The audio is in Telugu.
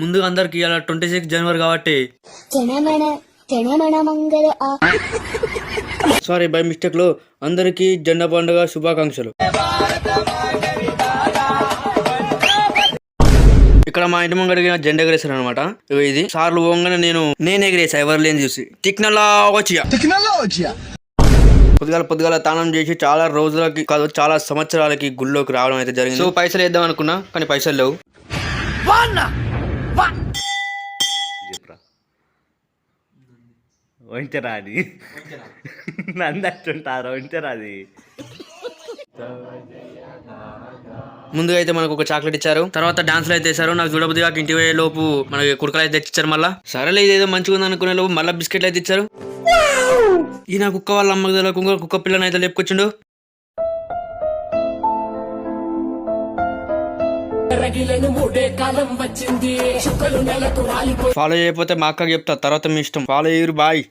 ముందుగా అందరికి ఇలా 26 జనవరి కాబట్టి సారీ బై మిస్టేక్ లో అందరికి జెండా పండుగ శుభాకాంక్షలు. ఇక్కడ మా ఇంటి ముంగడికి జెండా ఎగరేసారు అనమాట. ఇది సార్లు పోగానే నేను ఎగరేసా ఎవరు లేని చూసి టెక్నాలజీ పొద్దుగాల తానం చేసి చాలా రోజులకి కాదు చాలా సంవత్సరాలకి గుళ్ళోకి రావడం అయితే జరిగింది. సో పైసలు వేద్దాం అనుకున్నా కానీ పైసలు లేవు. వంచరాది నందంటుంటారు వంచరాది. ముందుగా అయితే మనకు ఒక చాక్లెట్ ఇచ్చారు. తర్వాత డాన్స్లు అయితే వేసారు. నాకు చూడబుద్దిగా ఇంటి పోయే లోపు మనకి కుడుకలు అయితే తెచ్చిచ్చారు. మళ్ళీ సరేలే ఇదేదో మంచిగా ఉంది అనుకునే లోపు మళ్ళీ బిస్కెట్లు అయితే ఇచ్చారు. ఈయన కుక్క వాళ్ళ అమ్మకి తెలియకుండా కుక్క పిల్లని అయితే లేపుకొచ్చిండు. ఫాలో చేయకపోతే మా అక్కకి చెప్తా, తర్వాత మీ ఇష్టం. ఫాలో అయ్యారు బాయ్.